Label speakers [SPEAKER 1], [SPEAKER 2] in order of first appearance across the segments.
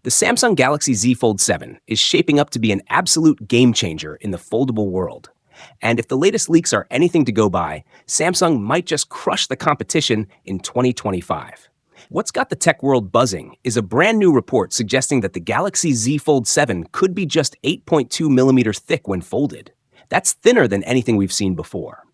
[SPEAKER 1] The Samsung Galaxy Z Fold7 is shaping up to be an absolute game changer in the foldable world. And if the latest leaks are anything to go by, Samsung might just crush the competition in 2025. What's got the tech world buzzing is a brand new report suggesting that the Galaxy Z Fold7 could be just 8.2 millimeters thick when folded. That's thinner than anything we've seen before.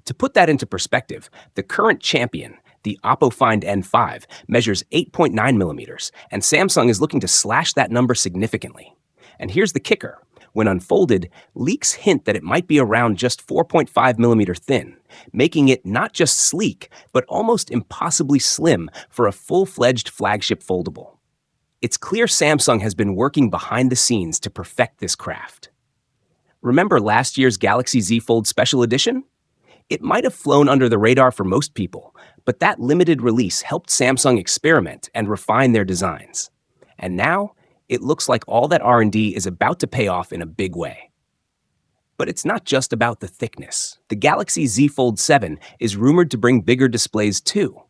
[SPEAKER 1] To put that into perspective, the current champion, the Oppo Find N5, measures 8.9 millimeters, and Samsung is looking to slash that number significantly. And here's the kicker. When unfolded, leaks hint that it might be around just 4.5 millimeter thin, making it not just sleek, but almost impossibly slim for a full-fledged flagship foldable. It's clear Samsung has been working behind the scenes to perfect this craft. Remember last year's Galaxy Z Fold Special Edition? It might have flown under the radar for most people, but that limited release helped Samsung experiment and refine their designs. And now, it looks like all that R&D is about to pay off in a big way. But it's not just about the thickness. The Galaxy Z Fold7 is rumored to bring bigger displays too.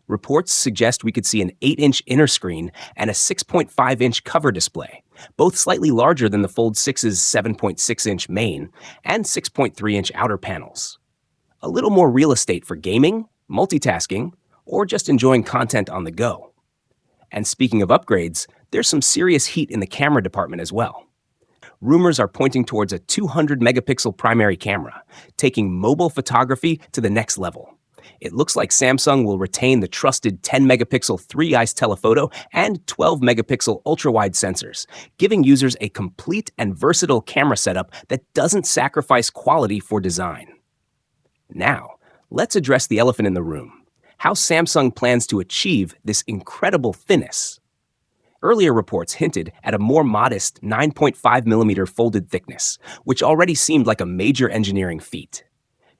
[SPEAKER 1] Reports suggest we could see an 8-inch inner screen and a 6.5-inch cover display, both slightly larger than the Fold 6's 7.6-inch main and 6.3-inch outer panels. A little more real estate for gaming, multitasking, or just enjoying content on the go. And speaking of upgrades, there's some serious heat in the camera department as well. Rumors are pointing towards a 200-megapixel primary camera, taking mobile photography to the next level. It looks like Samsung will retain the trusted 10-megapixel 3-eyes telephoto and 12-megapixel ultra-wide sensors, giving users a complete and versatile camera setup that doesn't sacrifice quality for design. Now, let's address the elephant in the room: how Samsung plans to achieve this incredible thinness. Earlier reports hinted at a more modest 9.5 millimeter folded thickness, which already seemed like a major engineering feat.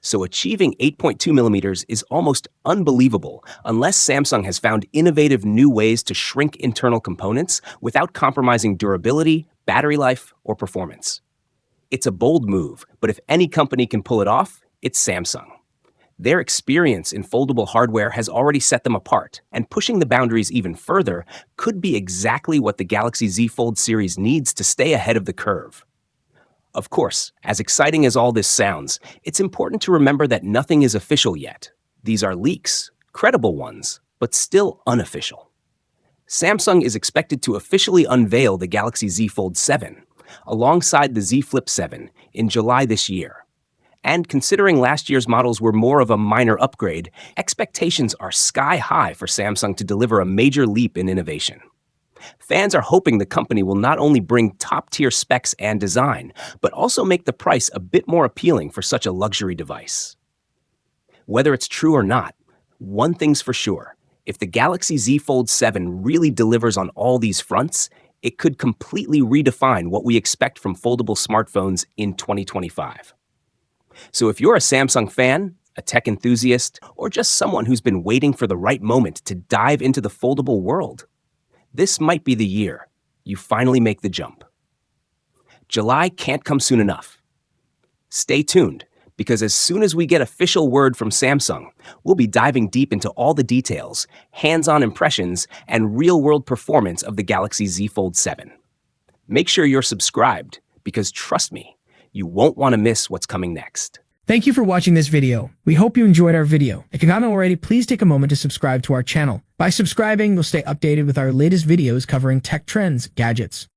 [SPEAKER 1] So achieving 8.2 millimeters is almost unbelievable unless Samsung has found innovative new ways to shrink internal components without compromising durability, battery life, or performance. It's a bold move, but if any company can pull it off, it's Samsung. Their experience in foldable hardware has already set them apart, and pushing the boundaries even further could be exactly what the Galaxy Z Fold series needs to stay ahead of the curve. Of course, as exciting as all this sounds, it's important to remember that nothing is official yet. These are leaks, credible ones, but still unofficial. Samsung is expected to officially unveil the Galaxy Z Fold7, alongside the Z Flip 7, in July this year. And considering last year's models were more of a minor upgrade, expectations are sky high for Samsung to deliver a major leap in innovation. Fans are hoping the company will not only bring top-tier specs and design, but also make the price a bit more appealing for such a luxury device. Whether it's true or not, one thing's for sure: if the Galaxy Z Fold7 really delivers on all these fronts, it could completely redefine what we expect from foldable smartphones in 2025. So if you're a Samsung fan, a tech enthusiast, or just someone who's been waiting for the right moment to dive into the foldable world, this might be the year you finally make the jump. July can't come soon enough. Stay tuned, because as soon as we get official word from Samsung, we'll be diving deep into all the details, hands-on impressions, and real-world performance of the Galaxy Z Fold7. Make sure you're subscribed, because trust me, you won't want to miss what's coming next.
[SPEAKER 2] Thank you for watching this video. We hope you enjoyed our video. If you haven't already, please take a moment to subscribe to our channel. By subscribing, you'll stay updated with our latest videos covering tech trends, gadgets,